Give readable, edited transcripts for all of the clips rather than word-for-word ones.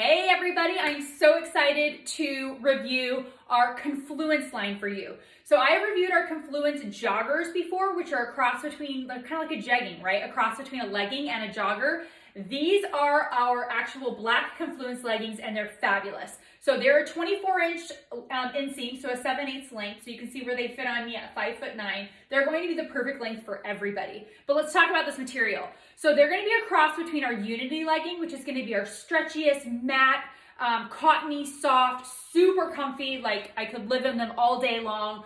Hey everybody, I'm so excited to review our Confluence line for you. So I reviewed our Confluence joggers before, which are a cross between, kind of like a jegging, right? A cross between a legging and a jogger. These are our actual black Confluence leggings and they're fabulous. So they're a 24-inch inseam, so a 7/8 length, so you can see where they fit on me at 5'9". They're going to be the perfect length for everybody. But let's talk about this material. So they're going to be a cross between our Unity legging, which is going to be our stretchiest, matte, cottony, soft, super comfy, like I could live in them all day long.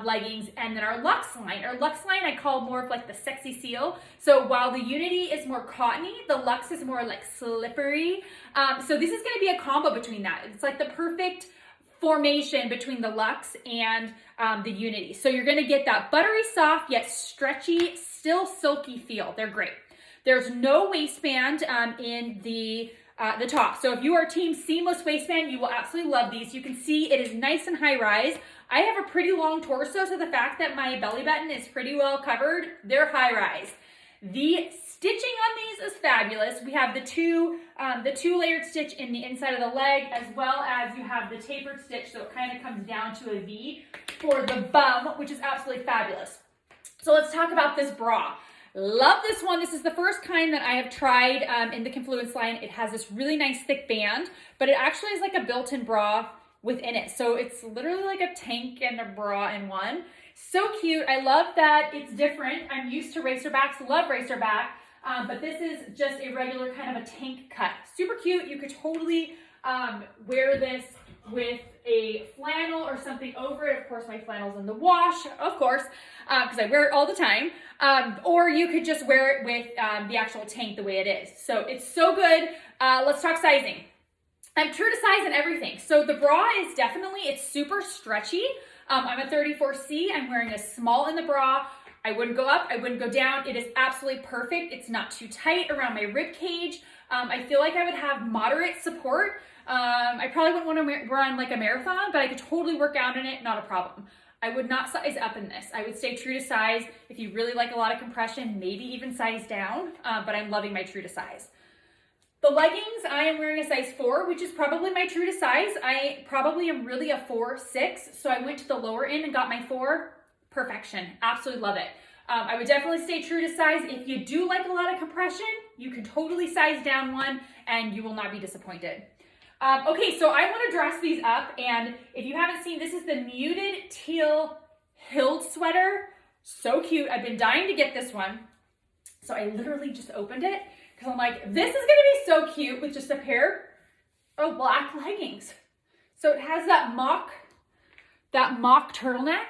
Leggings, and then our Luxe line. Our Luxe line I call more of like the sexy seal. So while the Unity is more cottony, the Luxe is more like slippery. So this is going to be a combo between that. It's like the perfect formation between the Luxe and the Unity. So you're going to get that buttery soft yet stretchy, still silky feel. They're great. There's no waistband in the top. So if you are team seamless waistband, you will absolutely love these. You can see it is nice and high rise. I have a pretty long torso, so the fact that my belly button is pretty well covered, they're high rise. The stitching on these is fabulous. We have the two layered stitch in the inside of the leg, as well as you have the tapered stitch, so it kind of comes down to a V for the bum, which is absolutely fabulous. So let's talk about this bra. Love this one. This is the first kind that I have tried in the Confluence line. It has this really nice thick band, but it actually is like a built-in bra within it. So it's literally like a tank and a bra in one. So cute. I love that it's different. I'm used to racerbacks, love racerback, but this is just a regular kind of a tank cut. Super cute. You could totally wear this with a flannel or something over it. Of course, my flannel's in the wash, of course, because I wear it all the time. Or you could just wear it with the actual tank the way it is. So it's so good. Let's talk sizing. I'm true to size and everything. So the bra is definitely, it's super stretchy. I'm a 34C. I'm wearing a small in the bra. I wouldn't go up, I wouldn't go down. It is absolutely perfect. It's not too tight around my rib cage. I feel like I would have moderate support. I probably wouldn't want to run like a marathon, but I could totally work out in it, not a problem. I would not size up in this. I would stay true to size. If you really like a lot of compression, maybe even size down, but I'm loving my true to size. The leggings, I am wearing a size 4, which is probably my true to size. I probably am really a 4'6", so I went to the lower end and got my 4. Perfection. Absolutely love it. I would definitely stay true to size. If you do like a lot of compression, you can totally size down one and you will not be disappointed. Okay, so I want to dress these up, and if you haven't seen, this is the Muted Teal Hilde Sweater. So cute. I've been dying to get this one. So I literally just opened it because I'm like, this is going to be so cute with just a pair of black leggings. So it has that mock turtleneck.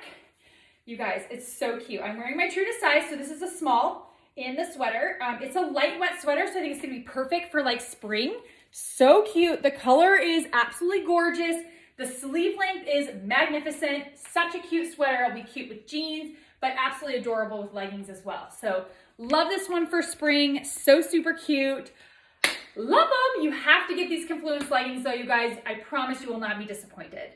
You guys, it's so cute. I'm wearing my true to size, so this is a small in the sweater. It's a light wet sweater, so I think it's going to be perfect for like spring. So cute. The color is absolutely gorgeous. The sleeve length is magnificent. Such a cute sweater. It'll be cute with jeans, but absolutely adorable with leggings as well. So love this one for spring. So super cute. Love them. You have to get these Confluence leggings though, you guys. I promise you will not be disappointed.